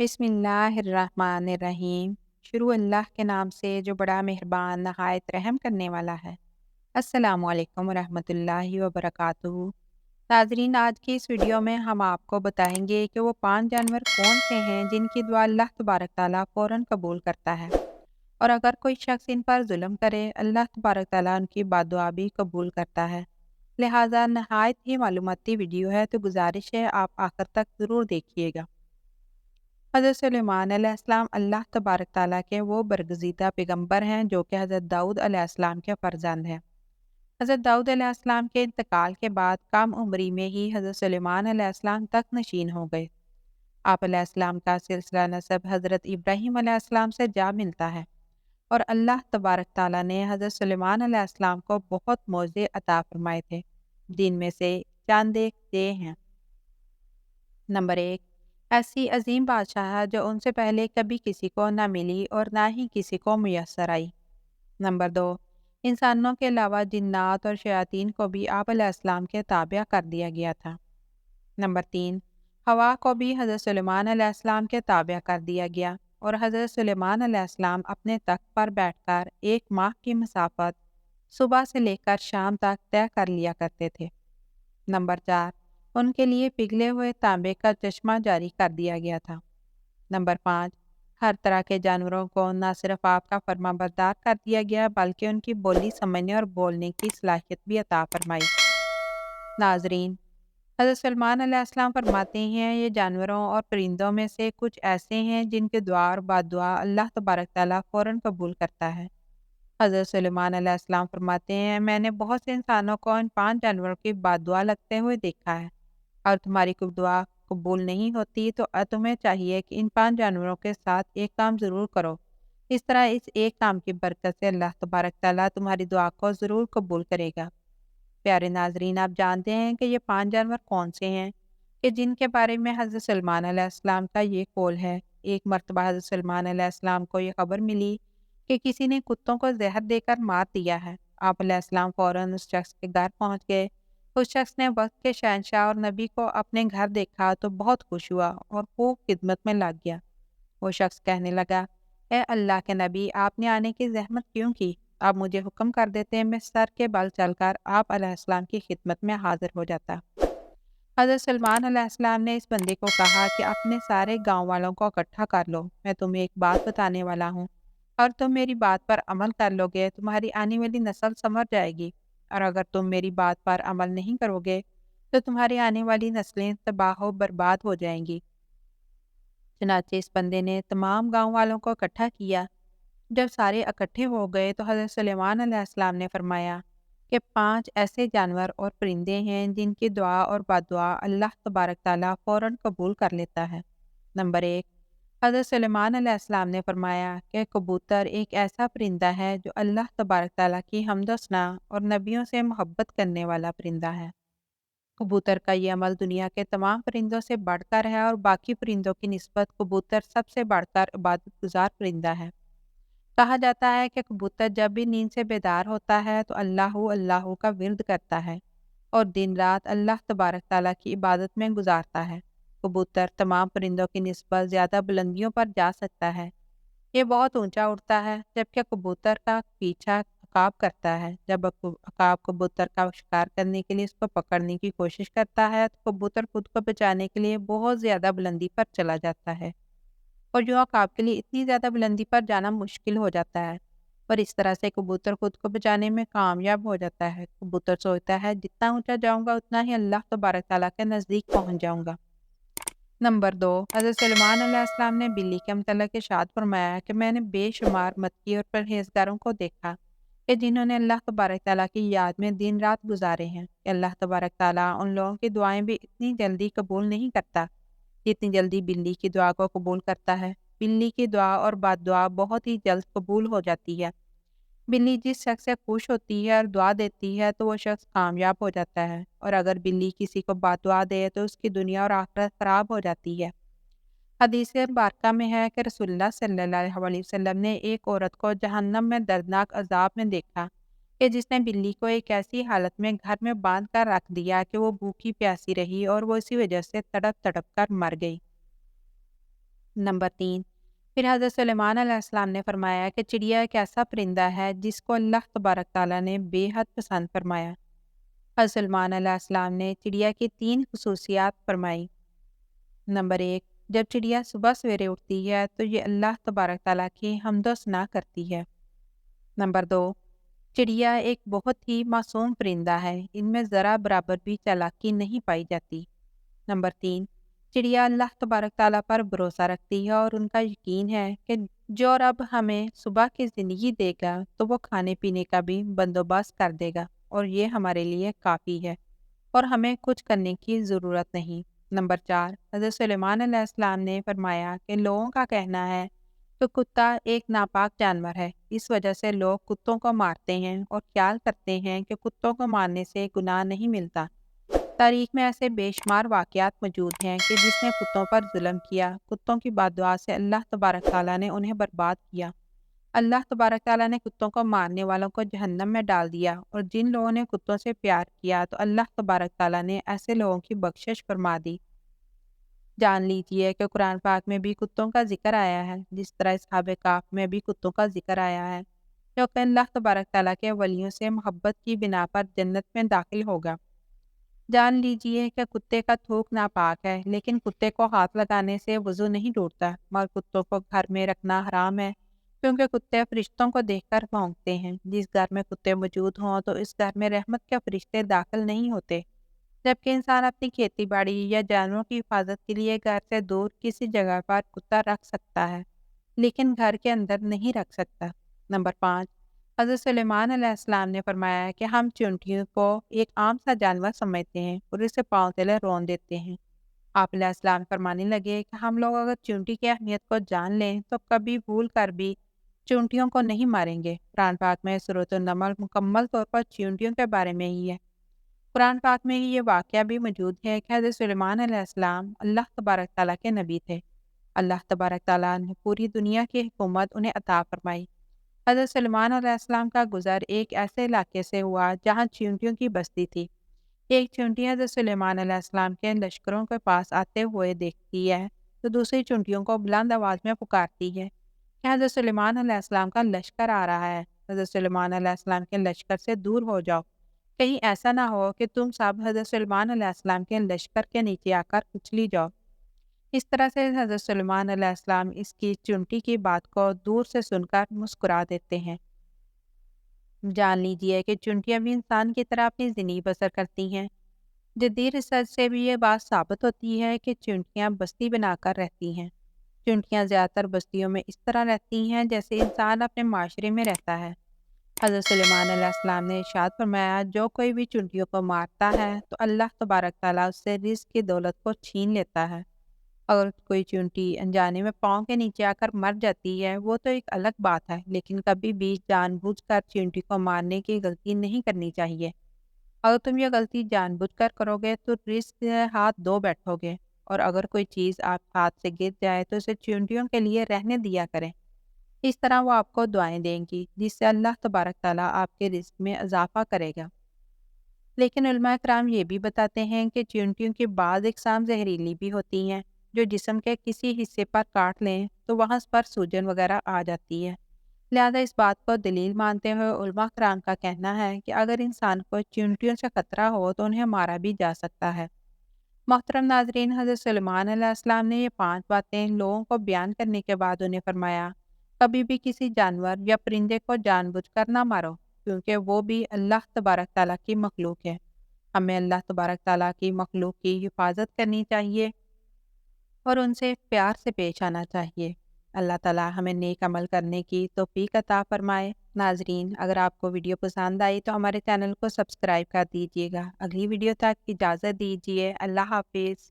बिस्मिल्लाहिर्रहमानिर्रहीम। शुरू अल्लाह के नाम से जो बड़ा मेहरबान नहायत रहम करने वाला है। अस्सलामु अलैकुम वरहमतुल्लाहि वबरकातुहू। नाजरीन, आज की इस वीडियो में हम आपको बताएंगे कि वो 5 जानवर कौन से हैं जिनकी दुआ अल्लाह तबारक ताला फ़ौरन कबूल करता है, और अगर कोई शख्स इन पर जुल्म करे अल्लाह तबारक ताला उनकी बादुआ भी कबूल करता है। लिहाजा नहायत ही मालूमाती वीडियो है, तो गुजारिश है आप आखिर तक ज़रूर देखिएगा। हज़रत सुलेमान अलैहिस्सलाम अल्लाह तबारक ताला के वो बरगज़ीदा पैगंबर हैं जो कि हज़रत दाऊद अलैहिस्सलाम के फ़र्जंद हैं। हज़रत दाऊद अलैहिस्सलाम के इंतकाल के बाद कम उम्री में ही हज़रत सुलेमान अलैहिस्सलाम तक नशीन हो गए। आप अलैहिस्सलाम का सिलसिला नसब हज़रत इब्राहीम अलैहिस्सलाम से जा मिलता है, और अल्लाह तबारक ताला ने हज़रत सुलेमान अलैहिस्सलाम को बहुत मौज़े अता फरमाए थे, जिनमें से चंद एक ये हैं। नंबर 1, ऐसी अजीम बादशाह जो उनसे पहले कभी किसी को न मिली और ना ही किसी को मुयस्सर आई। नंबर 2, इंसानों के अलावा जिन्नात और शयातीन को भी आप अलैहिस्सलाम के ताबिया कर दिया गया था। नंबर 3, हवा को भी हज़रत सुलेमान अलैहिस्सलाम के ताबिया कर दिया गया, और हज़रत सुलेमान अलैहिस्सलाम अपने तख्त पर बैठकर 1 माह की मसाफत सुबह से लेकर शाम तक तय कर लिया करते थे। नंबर 4, उनके लिए पिघले हुए तांबे का चश्मा जारी कर दिया गया था। नंबर 5, हर तरह के जानवरों को न सिर्फ आपका फरमाबरदार कर दिया गया बल्कि उनकी बोली समझने और बोलने की सलाहियत भी अता फरमाई। नाजरीन, हज़रत सलमान अलैहिस्सलाम फरमाते हैं, ये जानवरों और परिंदों में से कुछ ऐसे हैं जिनके दुआ और बादुआ अल्लाह तबारक ताला फ़ौरन कबूल करता है। हज़रत सुलेमान अलैहिस्सलाम फरमाते हैं, मैंने बहुत से इंसानों को इन 5 जानवरों की बादुआ लगते हुए देखा है, और तुम्हारी कोई दुआ कबूल नहीं होती तो तुम्हें चाहिए कि इन 5 जानवरों के साथ एक काम ज़रूर करो। इस तरह इस एक काम की बरकत से अल्लाह तबारक ताला तुम्हारी दुआ को ज़रूर कबूल करेगा। प्यारे नाजरीन, आप जानते हैं कि ये 5 जानवर कौन से हैं कि जिनके बारे में हज़रत सलमान अलैहिस्सलाम का ये कौल है। एक मरतबा हज़रत सलमान अलैहिस्सलाम को ये खबर मिली कि किसी ने कुत्तों को जहर देकर मार दिया है। आप अलैहिस्सलाम फ़ौरन उस शख्स के घर पहुंच गए। उस शख्स ने वक्त के शहंशाह और नबी को अपने घर देखा तो बहुत खुश हुआ और खूब खिदमत में लग गया। वो शख्स कहने लगा, ए अल्लाह के नबी, आपने आने की जहमत क्यों की? आप मुझे हुक्म कर देते हैं, मैं सर के बल चलकर आप अलैहिस्सलाम की खिदमत में हाजिर हो जाता। हज़रत सलमान अलैहिस्सलाम ने इस बंदे को कहा कि अपने सारे गांव वालों को इकट्ठा कर लो, मैं तुम्हें एक बात बताने वाला हूँ, और तुम मेरी बात पर अमल कर लोगे तुम्हारी आने वाली नस्ल संवर जाएगी, और अगर तुम मेरी बात पर अमल नहीं करोगे तो तुम्हारी आने वाली नस्लें तबाह व बर्बाद हो जाएंगी। चनाचे इस बंदे ने तमाम गांव वालों को इकट्ठा किया। जब सारे इकट्ठे हो गए तो हज़रत सुलेमान अलैहिस्सलाम ने फरमाया कि 5 ऐसे जानवर और परिंदे हैं जिनकी दुआ और बादुआ अल्लाह तबारक ताला फ़ौरन कबूल कर लेता है। नंबर 1, हज़रत सुलेमान अलैहिस्सलाम ने फरमाया कि कबूतर एक ऐसा परिंदा है जो अल्लाह तबारक ताला की हम्द व सना और नबियों से मोहब्बत करने वाला परिंदा है। कबूतर का ये अमल दुनिया के तमाम परिंदों से बढ़कर है, और बाकी परिंदों की निस्बत कबूतर सबसे बढ़कर इबादत गुजार परिंदा है। कहा जाता है कि कबूतर जब भी नींद से बेदार होता है तो अल्लाहू अल्लाहू का विर्द करता है और दिन रात अल्लाह तबारक ताला की इबादत में गुजारता है। कबूतर तमाम परिंदों की निस्बत ज़्यादा बुलंदियों पर जा सकता है। ये बहुत ऊंचा उड़ता है, जबकि कबूतर का पीछा अकाब करता है। जब अकाब कबूतर का शिकार करने के लिए उसको पकड़ने की कोशिश करता है तो कबूतर खुद को बचाने के लिए बहुत ज़्यादा बुलंदी पर चला जाता है, और जो अकाब के लिए इतनी ज़्यादा बुलंदी पर जाना मुश्किल हो जाता है, और इस तरह से कबूतर खुद को बचाने में कामयाब हो जाता है। कबूतर सोचता है, जितना ऊंचा जाऊंगा उतना ही अल्लाह तबारक ताला के नज़दीक पहुंच जाऊंगा। नंबर 2, हज़रत सलमान अलैहिस्सलाम ने बिल्ली के मतलब इरशाद फरमाया कि मैंने बेशुमार मत्ती और परहेजगारों को देखा कि जिन्होंने अल्लाह तबारक ताला की याद में दिन रात गुजारे हैं, कि अल्लाह तबारक ताला उन लोगों की दुआएं भी इतनी जल्दी कबूल नहीं करता जितनी जल्दी बिल्ली की दुआ को कबूल करता है। बिल्ली की दुआ और बद्दुआ बहुत ही जल्द कबूल हो जाती है। बिल्ली जिस शख्स से खुश होती है और दुआ देती है तो वो शख्स कामयाब हो जाता है, और अगर बिल्ली किसी को बद्दुआ दे तो उसकी दुनिया और आखिरत खराब हो जाती है। हदीस मुबारका में है कि रसूलुल्लाह सल्लल्लाहु अलैहि वसल्लम ने एक औरत को जहन्नम में दर्दनाक अजाब में देखा कि जिसने बिल्ली को एक ऐसी हालत में घर में बांध कर रख दिया कि वो भूखी प्यासी रही और वो इसी वजह से तड़प तड़प कर मर गई। नंबर 3, फिर हज़रत सुलेमान अलैहिस्सलाम ने फरमाया कि चिड़िया एक ऐसा परिंदा है जिसको अल्लाह तबारक ताला ने बेहद पसंद फरमाया। हज़रत सुलेमान अलैहिस्सलाम ने चिड़िया की 3 खुसूसियात फरमाई। नंबर 1, जब चिड़िया सुबह सवेरे उठती है तो ये अल्लाह तबारक ताला की हम्दो सना करती है। नंबर 2, चिड़िया एक बहुत ही मासूम परिंदा है, इनमें ज़रा बराबर भी चालाकी नहीं पाई जाती। नंबर 3, चिड़िया अल्लाह तबारक ताला पर भरोसा रखती है और उनका यकीन है कि जो रब हमें सुबह की ज़िंदगी देगा तो वो खाने पीने का भी बंदोबस्त कर देगा और ये हमारे लिए काफ़ी है और हमें कुछ करने की ज़रूरत नहीं। नंबर 4, हज़रत सुलेमान अलैहिस्सलाम ने फरमाया कि लोगों का कहना है कि कुत्ता एक नापाक जानवर है, इस वजह से लोग कुत्तों को मारते हैं और ख्याल करते हैं कि कुत्तों को मारने से गुनाह नहीं मिलता। तारीख में ऐसे बेशुमार वाक़यात मौजूद हैं कि जिसने कुत्तों पर जुल्म किया, कुत्तों की बददुआ से अल्लाह तबारक ताला ने उन्हें बर्बाद किया। अल्लाह तबारक ताला ने कुत्तों को मारने वालों को जहन्नम में डाल दिया और जिन लोगों ने कुत्तों से प्यार किया तो अल्लाह तबारक ताला ने ऐसे लोगों की बख्शिश फरमा दी। जान लीजिए कि कुरान पाक में भी कुत्तों का जिक्र आया है, जिस तरह असहाबे काफ में भी कुत्तों का जिक्र आया है, जो कि अल्लाह तबारक ताला के वलियों से मोहब्बत की बिना पर जन्नत में दाखिल होगा। जान लीजिए कि कुत्ते का थूक नापाक है, लेकिन कुत्ते को हाथ लगाने से वज़ू नहीं टूटता, मगर कुत्तों को घर में रखना हराम है, क्योंकि कुत्ते फरिश्तों को देखकर भौंकते हैं। जिस घर में कुत्ते मौजूद हों तो इस घर में रहमत के फरिश्ते दाखिल नहीं होते, जबकि इंसान अपनी खेती बाड़ी या जानवरों की हिफाजत के लिए घर से दूर किसी जगह पर कुत्ता रख सकता है, लेकिन घर के अंदर नहीं रख सकता। नंबर 5, हज़रत सुलेमान अलैहिस्सलाम ने फरमाया कि हम चींटियों को एक आम सा जानवर समझते हैं और इसे पाँव तले रौंद देते हैं। आप अलैहिस्सलाम फरमाने लगे कि हम लोग अगर चींटी की अहमियत को जान लें तो कभी भूल कर भी चींटियों को नहीं मारेंगे। कुरान पाक में सूरह नमल मुकम्मल तौर पर चींटियों के बारे में ही है। कुरान पाक में ये वाक़या भी मौजूद है कि हज़रत सुलेमान अलैहिस्सलाम अल्लाह तबारक ताला के नबी थे। अल्लाह तबारक ताला ने पूरी दुनिया की हुकूमत उन्हें अता फरमाई। हज़रत सुलेमान अलैहिस्सलाम का गुज़र एक ऐसे इलाके से हुआ जहाँ चींटियों की बस्ती थी। एक चींटी हज़रत सुलेमान अलैहिस्सलाम के लश्करों के पास आते हुए देखती है तो दूसरी चींटियों को बुलंद आवाज़ में पुकारती है कि हज़रत सुलेमान अलैहिस्सलाम का लश्कर आ रहा है। हज़रत सुलेमान अलैहिस्सलाम के लश्कर से दूर हो जाओ, कहीं ऐसा ना हो कि तुम सब हज़रत सुलेमान अलैहिस्सलाम के लश्कर के नीचे आकर कुचली जाओ। इस तरह से हज़रत सुलेमान अलैहिस्सलाम इसकी चुनटी की बात को दूर से सुनकर मुस्कुरा देते हैं। जान लीजिए कि चुनटियाँ भी इंसान की तरह अपनी ज़िंदगी बसर करती हैं। जदीद रिसर्च से भी ये बात साबित होती है कि चुनटियाँ बस्ती बनाकर रहती हैं। चुनटियाँ ज़्यादातर बस्तियों में इस तरह रहती हैं जैसे इंसान अपने माशरे में रहता है। हज़रत सुलेमान अलैहिस्सलाम ने इरशाद फरमाया, जो कोई भी चुनटियों को मारता है तो अल्लाह तबारक ताला उससे रिज़्क की दौलत को छीन लेता है। अगर कोई चींटी अनजाने में पाँव के नीचे आकर मर जाती है वो तो एक अलग बात है, लेकिन कभी भी जानबूझकर चींटी को मारने की गलती नहीं करनी चाहिए। अगर तुम ये गलती जानबूझकर करोगे तो रिस्क से हाथ धो बैठोगे और अगर कोई चीज़ आप हाथ से गिर जाए तो इसे चींटियों के लिए रहने दिया करें। इस तरह वो आपको दुआएं देंगी जिससे अल्लाह तबारक ताला आपके रिस्क में इजाफा करेगा। लेकिन उलमा कराम ये भी बताते हैं कि चींटियों की बाद इकसाम जहरीली भी होती हैं, जो जिस्म के किसी हिस्से पर काट लें तो वहाँ पर सूजन वगैरह आ जाती है। लिहाजा इस बात को दलील मानते हुए उलमा कराम का कहना है कि अगर इंसान को चींटियों से खतरा हो तो उन्हें मारा भी जा सकता है। मोहतरम नाजरीन, हज़रत सुलेमान अलैहिस्सलाम ने ये 5 बातें लोगों को बयान करने के बाद उन्हें फरमाया, कभी भी किसी जानवर या परिंदे को जानबूझकर ना मारो, क्योंकि वो भी अल्लाह तबारक ताला की मखलूक है। हमें अल्लाह तबारक ताला की मखलूक की हिफाजत करनी चाहिए और उनसे प्यार से पेश आना चाहिए। अल्लाह ताला हमें नेक अमल करने की तौफीक अता फरमाए। नाजरीन, अगर आपको वीडियो पसंद आई तो हमारे चैनल को सब्सक्राइब कर दीजिएगा। अगली वीडियो तक इजाज़त दीजिए। अल्लाह हाफिज़।